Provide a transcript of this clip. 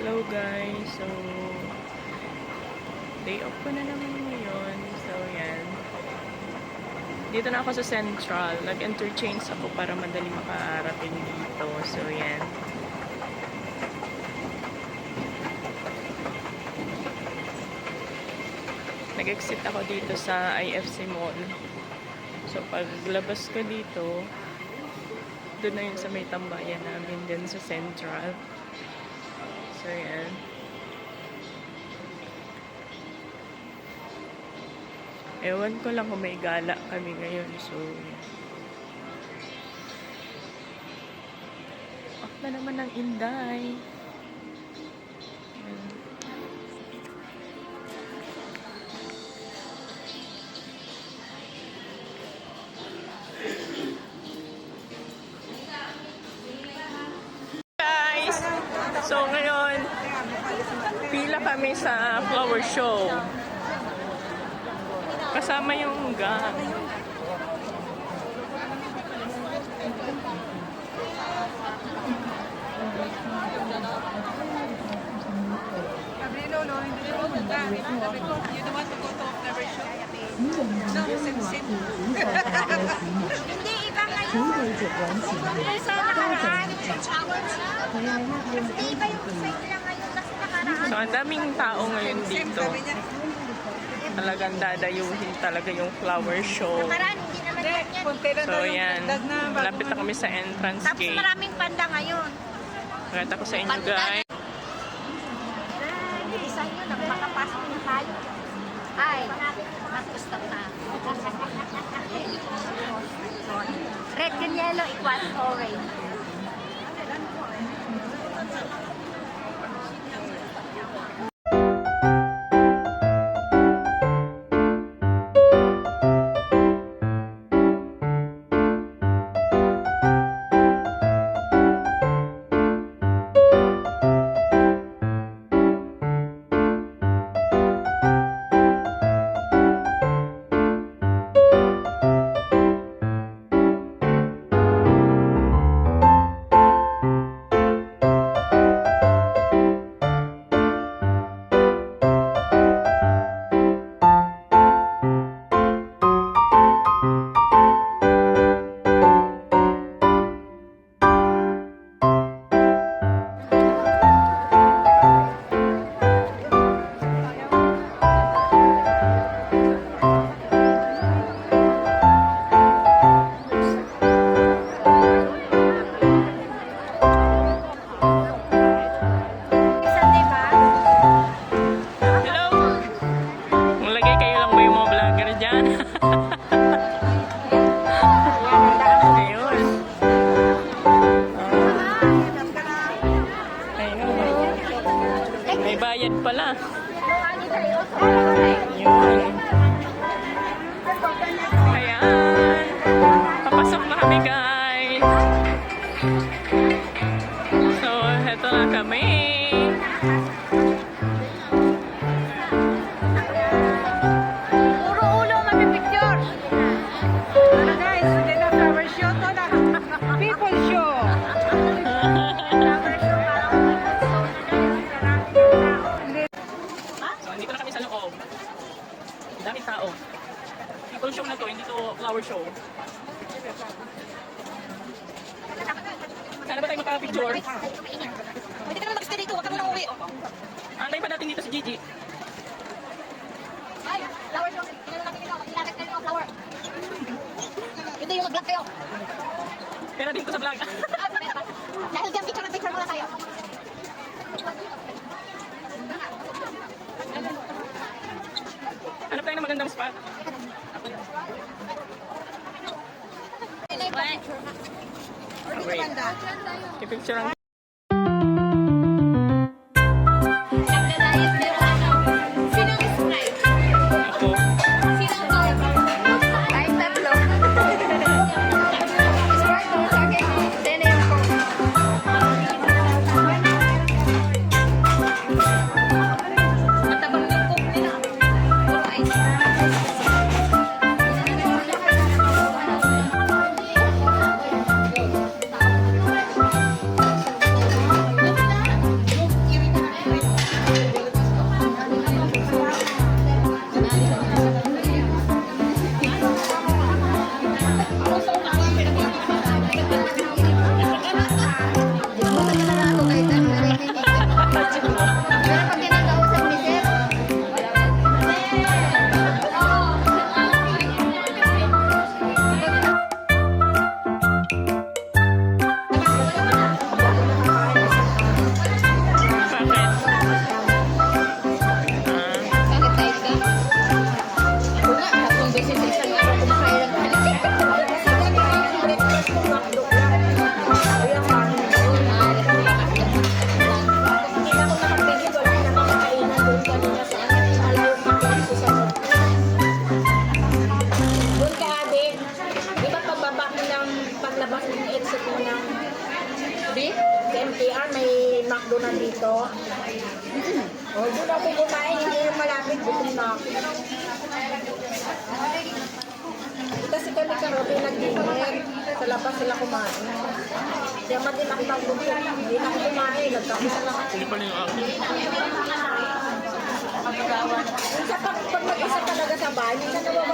Hello guys, so day off ko na naman ngayon. So yan, dito na ako sa Central. Nag-interchange ako para madali makarating dito. So yan, nag-exit ako dito sa IFC Mall. So paglabas ko dito, doon na yun sa may tambayan namin din sa Central. So yan, ewan ko lang kung may gala kami ngayon. So off na naman ng Inday. Yan. Guys, so ngayon pila kami sa flower show. Kasama yung gang. Gabrielo, no, hindi na pumunta. Sabi ko, you don't want to go to flower show. No, sim-sim. Hindi, iba ngayon. Hindi sa nakaraan. Kasi iba yung design nila ngayon kasi nakaraan. So ang daming tao ngayon dito. Talagang dadayuhin talaga yung flower show. Nakaraan, hindi naman ganyan. So yan, malapit na kami sa entrance Tapos gate. maraming panda ngayon. Pakita ko sa inyo guys. Isa yun, makapasok na tayo. Ay, mag-stop na. Red and yellow equals orange. May bayad pala. Yun. Ayan. Papasok na kami guys. So, heto na kami. Puro ulo, mapipicture. Ano guys, hindi na flower show to na. People show. So, dito na kami sa loob. Daming tao. People show na to, hindi to flower show. Sana ba tayo makapicture? Pwede ka naman mag-stay dito, huwag ka muna uwi. Antay pa natin dito si Gigi. Ay, flower show. Tingnan natin dito, mag-ilagat kayo ng flower. Hindi yung mag-vlog kayo. Pera din ko sa vlog. Dahil dyan, picture muna tayo. Hanap tayo ng magandang spot. Wait. Kipicture ang ako. Ay, tatlo. Matabang yung cook nila. Ay. McDo na dito. O, doon ako kumain, hindi yung malapit, gutom na ako. Kasi kami karobi nag-dinner, sa labas sila kumain. Kaya din ako nagbuntot, hindi na ako kumain, nagkakita lang ako. Hindi pa rin yung akin. Minsan pag mag-isa talaga sa bahay, minsan nawawala